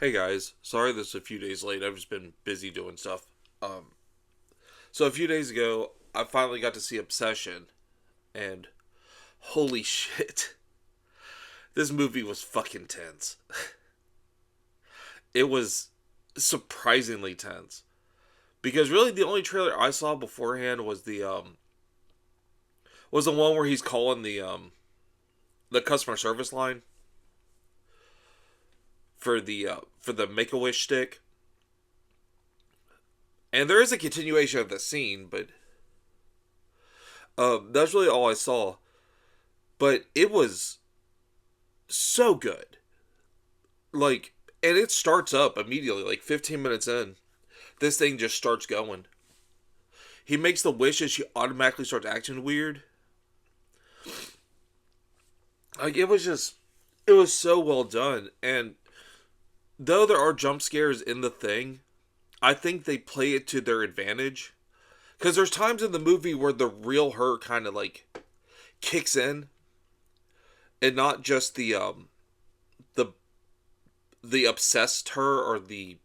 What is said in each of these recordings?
Hey guys, sorry this is a few days late. I've just been busy doing stuff. Um, so a few days ago, I finally got to see Obsession, and holy shit, this movie was fucking tense. It was surprisingly tense because really the only trailer I saw beforehand was the one where he's calling the customer service line for the Make a Wish stick, and there is a continuation of the scene, but that's really all I saw. But it was so good. Like, and it starts up immediately, like 15 minutes in. This thing just starts going. He makes the wish and she automatically starts acting weird. Like, it was so well done. And though there are jump scares in the thing, I think they play it to their advantage. Because there's times in the movie where the real her kind of like kicks in, and not just the the obsessed her or the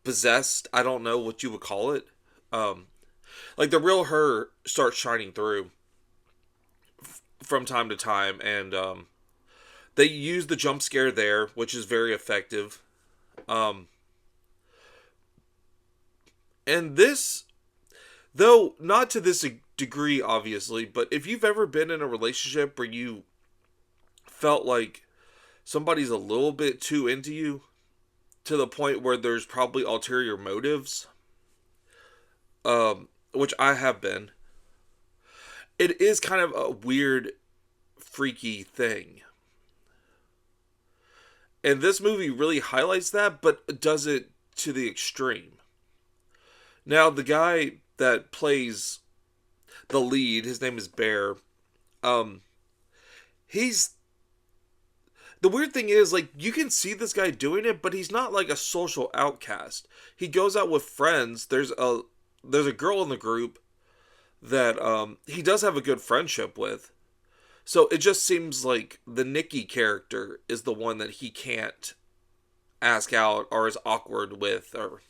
possessed. I don't know what you would call it. Um, like the real her starts shining through from time to time, and they use the jump scare there, which is very effective. Um, and this, though not to this degree, obviously, but if you've ever been in a relationship where you felt like somebody's a little bit too into you to the point where there's probably ulterior motives, which I have been, it is kind of a weird, freaky thing. And this movie really highlights that, but does it to the extreme. Now, the guy that plays the lead, his name is Bear. Um, he's the weird thing is, like, you can see this guy doing it, but he's not like a social outcast. He goes out with friends. There's a girl in the group that he does have a good friendship with. So it just seems like the Nikki character is the one that he can't ask out or is awkward with or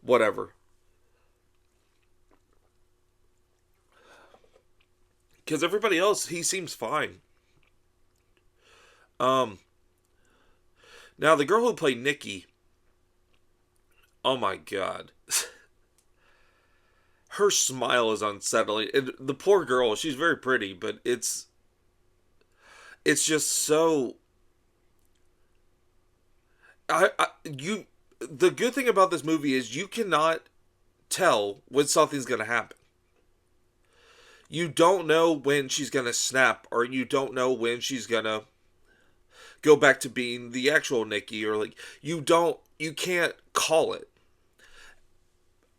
whatever. Because everybody else, he seems fine. Um, Now the girl who played Nikki, oh my god, her smile is unsettling. And the poor girl, she's very pretty, but it's just so. You. The good thing about this movie is you cannot tell when something's gonna happen. You don't know when she's gonna snap, or you don't know when she's gonna go back to being the actual Nikki, or like you can't call it,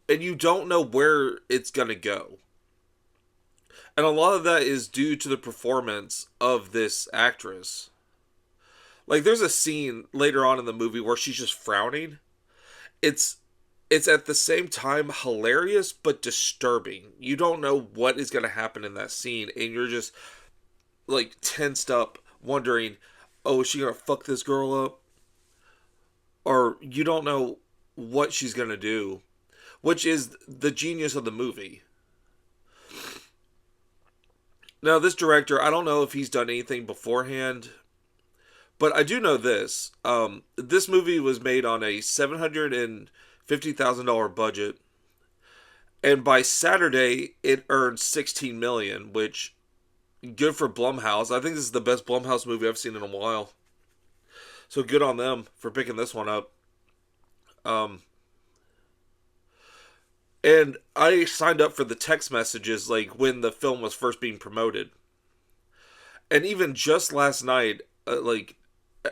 and you don't know where it's gonna go. And a lot of that is due to the performance of this actress. Like there's a scene later on in the movie where she's just frowning. It's it's at the same time hilarious but disturbing. You don't know what is going to happen in that scene, and you're just like tensed up wondering, "Oh, is she going to fuck this girl up?" Or you don't know what she's going to do, which is the genius of the movie. Now, this director, I don't know if he's done anything beforehand, but I do know this. This movie was made on a $750,000 budget, and by Saturday, it earned 16 million, which good for Blumhouse. I think this is the best Blumhouse movie I've seen in a while. So good on them for picking this one up. Um, and I signed up for the text messages like when the film was first being promoted, and even just last night, like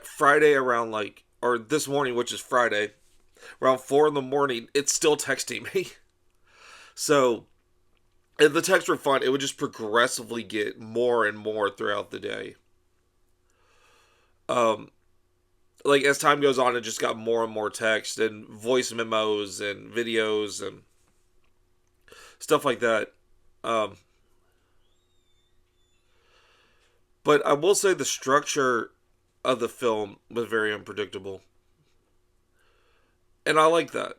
Friday around like or this morning, which is Friday, around 4 in the morning, it's still texting me. So if the texts were fun, it would just progressively get more and more throughout the day. Um, like as time goes on, it just got more and more text and voice memos and videos and stuff like that. Um, but I will say the structure of the film was very unpredictable. And I like that.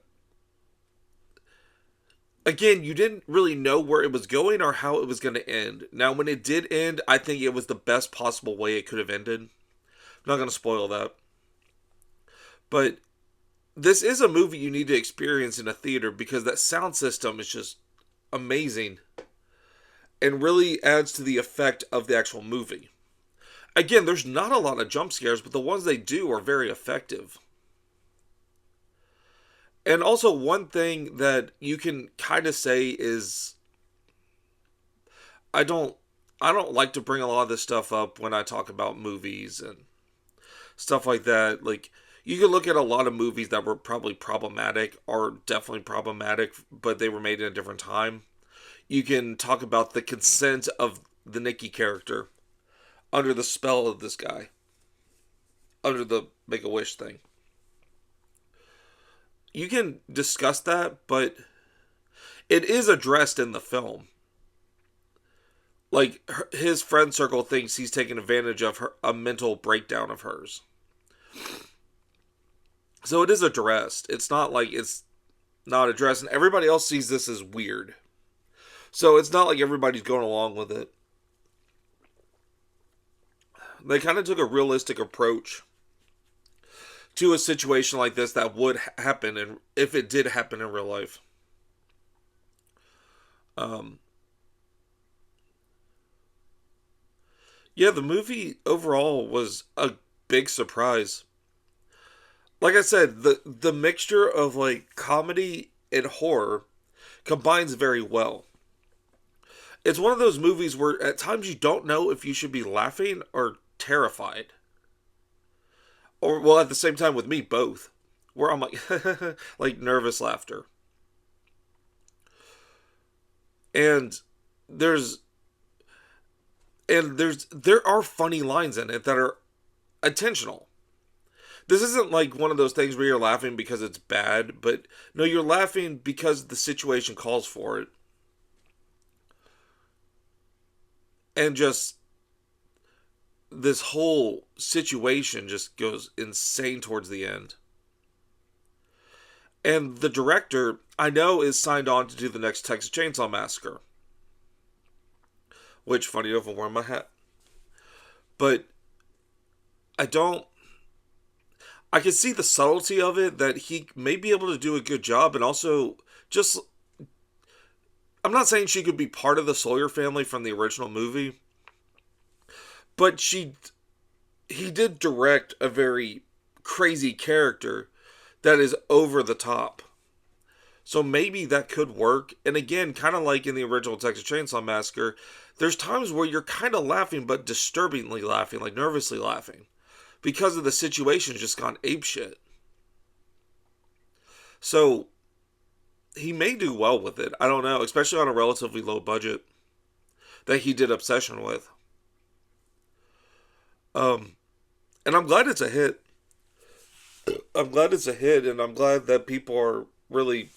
Again, you didn't really know where it was going or how it was going to end. Now, when it did end, I think it was the best possible way it could have ended. I'm not going to spoil that. But this is a movie you need to experience in a theater because that sound system is just amazing and really adds to the effect of the actual movie. Again, there's not a lot of jump scares, but the ones they do are very effective. And also, one thing that you can kind of say is I don't I don't like to bring a lot of this stuff up when I talk about movies and stuff like that. Like, you can look at a lot of movies that were probably problematic, or definitely problematic, but they were made in a different time. You can talk about the consent of the Nikki character under the spell of this guy, under the Make a Wish thing. You can discuss that, but it is addressed in the film. Like, his friend circle thinks he's taking advantage of her, a mental breakdown of hers. So it is addressed. It's not like it's not addressed, and everybody else sees this as weird. So it's not like everybody's going along with it. They kind of took a realistic approach to a situation like this that would happen, and if it did happen in real life. Um, yeah, the movie overall was a big surprise. Like I said, the mixture of like comedy and horror combines very well. It's one of those movies where at times you don't know if you should be laughing or terrified. Or, well, at the same time with me, both. Where I'm like, like nervous laughter. And there's, there are funny lines in it that are intentional. This isn't like one of those things where you're laughing because it's bad, but no, you're laughing because the situation calls for it. And just this whole situation just goes insane towards the end. And the director, I know, is signed on to do the next Texas Chainsaw Massacre. Which, funny enough, I'm wearing my hat. But I don't. I can see the subtlety of it, that he may be able to do a good job, and also just. I'm not saying she could be part of the Sawyer family from the original movie, but he did direct a very crazy character that is over the top. So maybe that could work. And again, kind of like in the original Texas Chainsaw Massacre, there's times where you're kind of laughing, but disturbingly laughing, like nervously laughing, because of the situation just gone apeshit. So he may do well with it. I don't know, especially on a relatively low budget that he did Obsession with. Um, and I'm glad it's a hit. I'm glad it's a hit, and I'm glad that people are really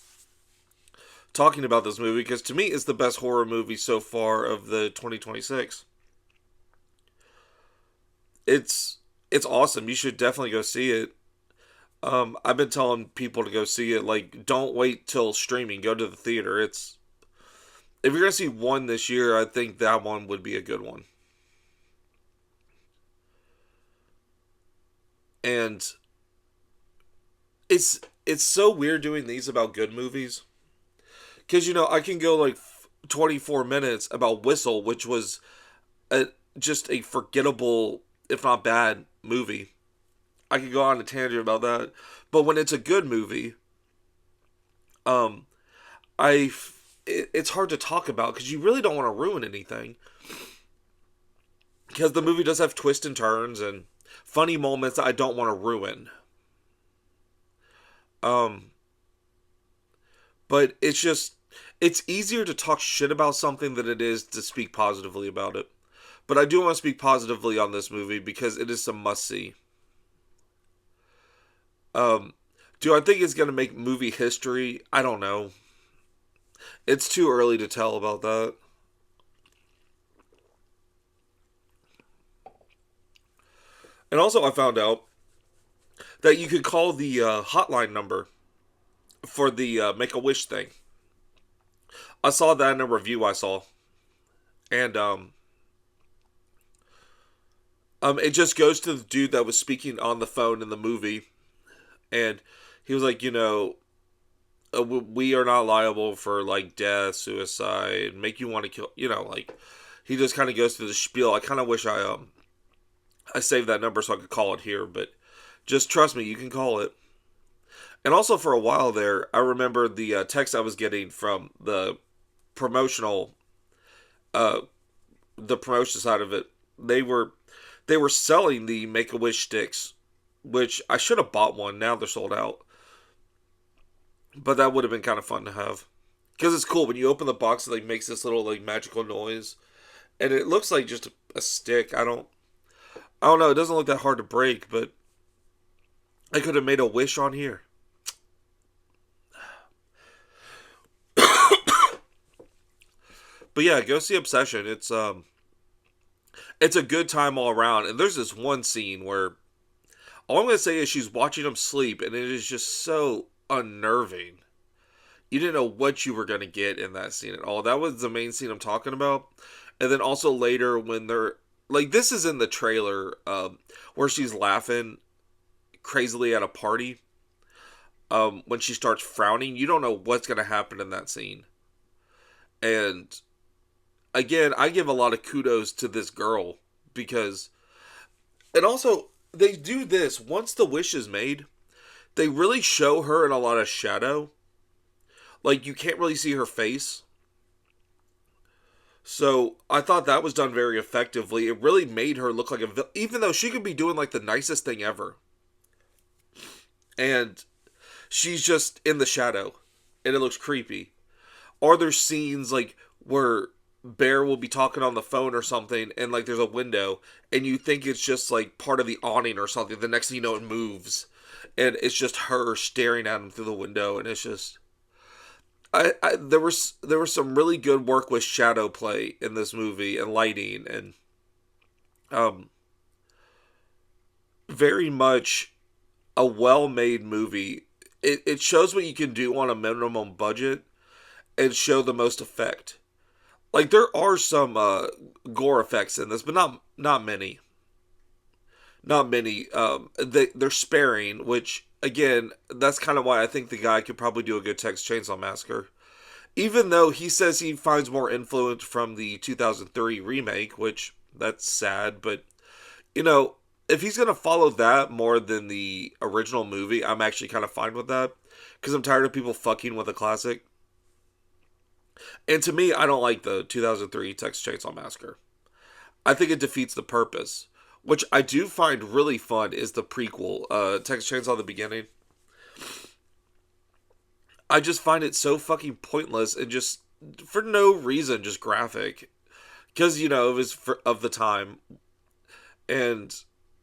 talking about this movie, because to me it's the best horror movie so far of the 2026. It's awesome. You should definitely go see it. I've been telling people to go see it. Like, don't wait till streaming. Go to the theater. It's If you're gonna see one this year, I think that one would be a good one. And it's so weird doing these about good movies, because I can go like 24 minutes about Whistle, which was a, just a forgettable, if not bad, movie. I could go on a tangent about that, but when it's a good movie, um, it's hard to talk about because you really don't want to ruin anything. Because the movie does have twists and turns and funny moments that I don't want to ruin. Um, but it's easier to talk shit about something than it is to speak positively about it. But I do want to speak positively on this movie because it is a must see. Um, do I think it's going to make movie history? I don't know. It's too early to tell about that. And also, I found out that you could call the hotline number for the Make-A-Wish thing. I saw that in a review I saw. And it just goes to the dude that was speaking on the phone in the movie. And he was like, we are not liable for like death, suicide, make you want to kill. Like he just kind of goes through the spiel. I kind of wish I saved that number so I could call it here, but just trust me, you can call it. And also for a while there, I remember the text I was getting from promotional, uh, the promotion side of it. They were selling the Make a Wish sticks, which I should have bought one. Now they're sold out. But that would have been kind of fun to have. Because it's cool when you open the box, it like makes this little like magical noise, and it looks like just a stick. I don't know. It doesn't look that hard to break, but I could have made a wish on here. But yeah, go see Obsession. It's a good time all around. And there's this one scene where all I'm gonna say is she's watching him sleep, and it is just so unnerving. You didn't know what you were gonna get in that scene at all. That was the main scene I'm talking about. And then also later when they're like, this is in the trailer, where she's laughing crazily at a party. When she starts frowning, you don't know what's gonna happen in that scene. And again, I give a lot of kudos to this girl because, and also they do this once the wish is made. They really show her in a lot of shadow. Like you can't really see her face. So I thought that was done very effectively. It really made her look like even though she could be doing like the nicest thing ever. And she's just in the shadow. And it looks creepy. Or there's scenes like where Bear will be talking on the phone or something, and like there's a window, and you think it's just like part of the awning or something. The next thing you know, it moves, and it's just her staring at him through the window, and it's just. There was some really good work with shadow play in this movie and lighting, and very much a well-made movie. It shows what you can do on a minimum budget and show the most effect. Like there are some gore effects in this, but not many. Not many. They're sparing, which again, that's kind of why I think the guy could probably do a good Texas Chainsaw Massacre. Even though he says he finds more influence from the 2003 remake, which that's sad, but if he's gonna follow that more than the original movie, I'm actually kind of fine with that because I'm tired of people fucking with a classic. And to me, I don't like the 2003 Texas Chainsaw Massacre. I think it defeats the purpose. Which I do find really fun is the prequel, Texas Chainsaw the Beginning. I just find it so fucking pointless and just, for no reason, just graphic. Because, it was of the time. And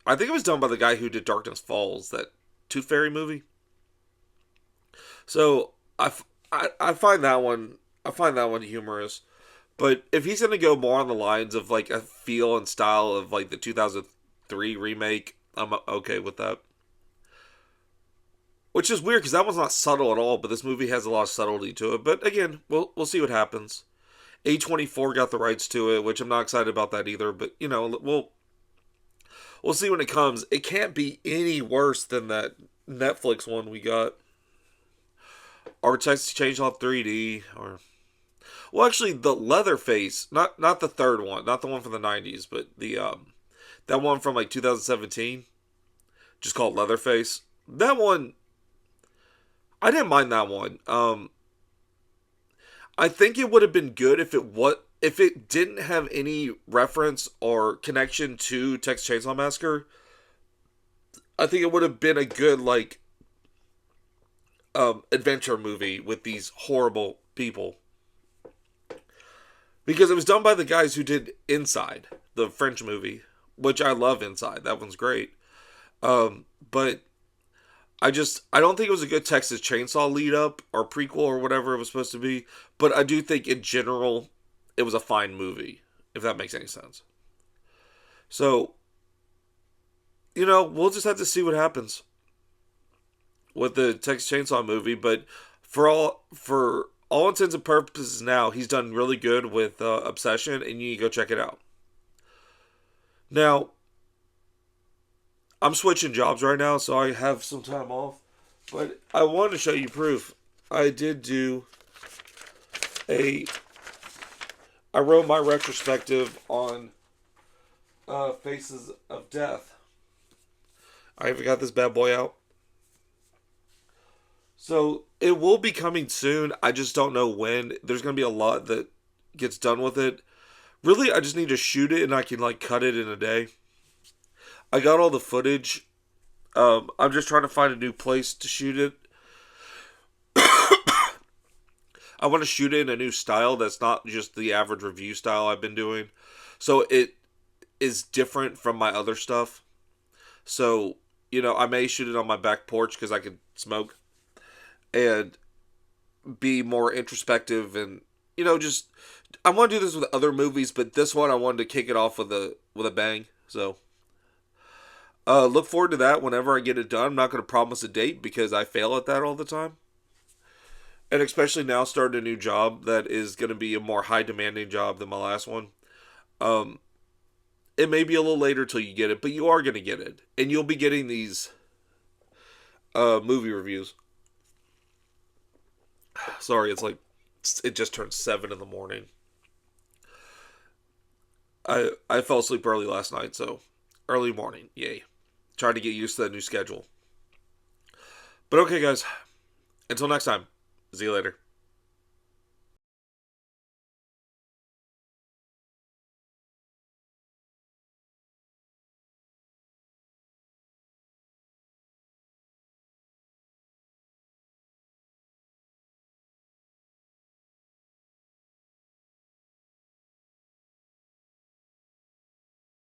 I think it was done by the guy who did Darkness Falls, that Tooth Fairy movie. So, I find that one, humorous. But if he's going to go more on the lines of like a feel and style of like the 2003 remake, I'm okay with that. Which is weird because that one's not subtle at all, but this movie has a lot of subtlety to it. But again, we'll see what happens. A24 got the rights to it, which I'm not excited about that either. But we'll see when it comes. It can't be any worse than that Netflix one we got, or Texas Chainsaw 3D, or. Well, actually, the Leatherface, not the third one, not the one from the 90s, but the that one from like 2017, just called Leatherface. That one, I didn't mind that one. I think it would have been good if it didn't have any reference or connection to Texas Chainsaw Massacre. I think it would have been a good like adventure movie with these horrible people. Because it was done by the guys who did Inside, the French movie, which I love Inside. That one's great. But I don't think it was a good Texas Chainsaw lead up or prequel or whatever it was supposed to be. But I do think in general, it was a fine movie, if that makes any sense. So, we'll just have to see what happens with the Texas Chainsaw movie. But For all intents and purposes now, he's done really good with Obsession, and you need to go check it out. Now, I'm switching jobs right now, so I have some time off. But I wanted to show you proof. I did do a. I wrote my retrospective on Faces of Death. I even got this bad boy out. So it will be coming soon. I just don't know when. There's going to be a lot that gets done with it. Really, I just need to shoot it and I can like cut it in a day. I got all the footage. I'm just trying to find a new place to shoot it. I want to shoot it in a new style that's not just the average review style I've been doing. So it is different from my other stuff. So, I may shoot it on my back porch because I can smoke. And be more introspective and, just... I want to do this with other movies, but this one I wanted to kick it off with a bang. So, look forward to that whenever I get it done. I'm not going to promise a date because I fail at that all the time. And especially now starting a new job that is going to be a more high demanding job than my last one. It may be a little later till you get it, but you are going to get it. And you'll be getting these movie reviews. Sorry, it just turned 7 in the morning. I fell asleep early last night, so early morning, yay. Trying to get used to that new schedule. But okay, guys. Until next time. See you later.